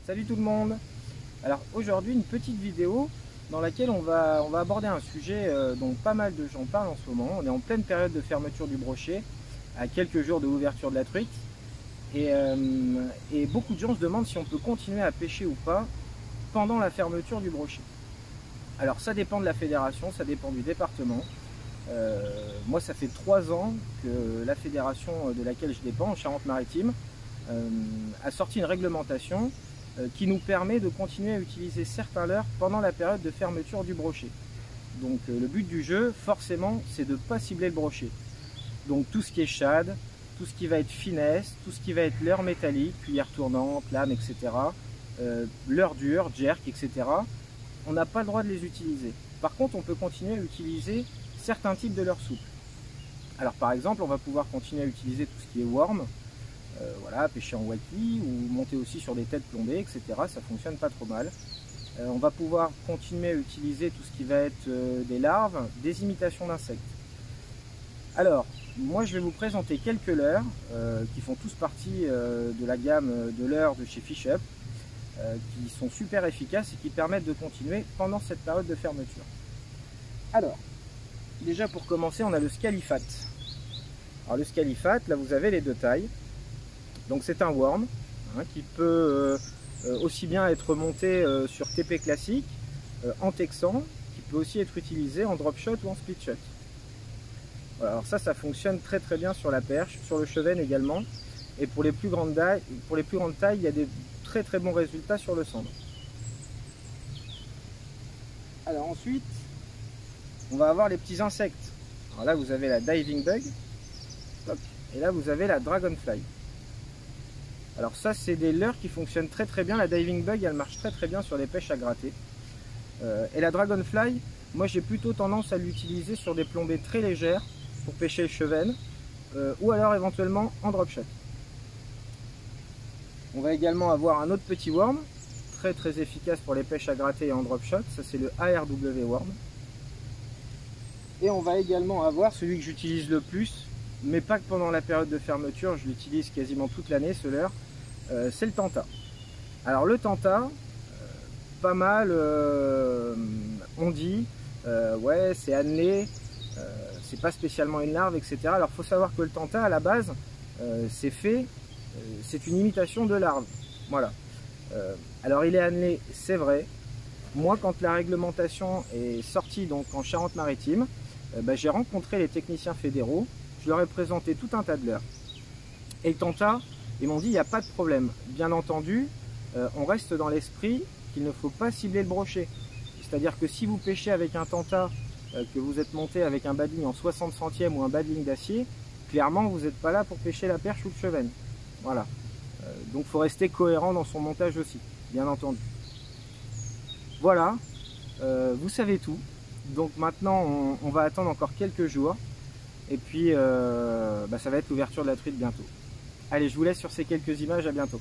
Salut tout le monde. Alors aujourd'hui une petite vidéo dans laquelle on va aborder un sujet dont pas mal de gens parlent en ce moment. On est en pleine période de fermeture du brochet, à quelques jours de l'ouverture de la truite. Et beaucoup de gens se demandent si on peut continuer à pêcher ou pas pendant la fermeture du brochet. Alors ça dépend de la fédération, ça dépend du département. Moi ça fait 3 ans que la fédération de laquelle je dépends, en Charente-Maritime, a sorti une réglementation qui nous permet de continuer à utiliser certains leurres pendant la période de fermeture du brochet. Donc le but du jeu, forcément, c'est de ne pas cibler le brochet. Donc tout ce qui est shad, tout ce qui va être finesse, tout ce qui va être leurre métallique, cuillère tournante, lame, etc. Leurre dur, jerk, etc. On n'a pas le droit de les utiliser. Par contre, on peut continuer à utiliser certains types de leurres souples. Alors par exemple, on va pouvoir continuer à utiliser tout ce qui est worm, voilà, pêcher en waki ou monter aussi sur des têtes plombées, etc. Ça fonctionne pas trop mal. On va pouvoir continuer à utiliser tout ce qui va être des larves, des imitations d'insectes. Alors, moi je vais vous présenter quelques leurres qui font tous partie de la gamme de leurres de chez Fish Up, qui sont super efficaces et qui permettent de continuer pendant cette période de fermeture. Alors, déjà pour commencer, on a le Scalifat. Alors le Scalifat, là vous avez les deux tailles. Donc c'est un worm qui peut aussi bien être monté sur TP classique, en texan, qui peut aussi être utilisé en drop shot ou en split shot. Voilà, alors ça fonctionne très très bien sur la perche, sur le cheven également. Et pour les plus grandes tailles, il y a des très très bons résultats sur le cendre. Alors ensuite, on va avoir les petits insectes. Alors là vous avez la diving bug, et là vous avez la dragonfly. Alors ça c'est des leurres qui fonctionnent très très bien. La diving bug elle marche très très bien sur les pêches à gratter. Et la dragonfly, moi j'ai plutôt tendance à l'utiliser sur des plombées très légères pour pêcher le cheven, ou alors éventuellement en drop shot. On va également avoir un autre petit worm très très efficace pour les pêches à gratter et en drop shot. Ça c'est le ARW worm. Et on va également avoir celui que j'utilise le plus, mais pas que pendant la période de fermeture, je l'utilise quasiment toute l'année ce leurre, c'est le Tanta. Alors le Tanta, pas mal on dit, ouais c'est annelé, c'est pas spécialement une larve, etc. Alors il faut savoir que le Tanta à la base, c'est une imitation de larve, voilà. Alors il est annelé, c'est vrai. Moi quand la réglementation est sortie donc en Charente-Maritime, j'ai rencontré les techniciens fédéraux. Je leur ai présenté tout un tas de leurres. Et le Tanta, ils m'ont dit il n'y a pas de problème. Bien entendu, on reste dans l'esprit qu'il ne faut pas cibler le brochet. C'est-à-dire que si vous pêchez avec un Tanta, que vous êtes monté avec un badling en 60 centièmes ou un badling d'acier, clairement vous n'êtes pas là pour pêcher la perche ou le cheven. Voilà. Donc il faut rester cohérent dans son montage aussi, bien entendu. Voilà, vous savez tout. Donc maintenant on va attendre encore quelques jours. Et puis ça va être l'ouverture de la truite bientôt. Allez, je vous laisse sur ces quelques images, à bientôt.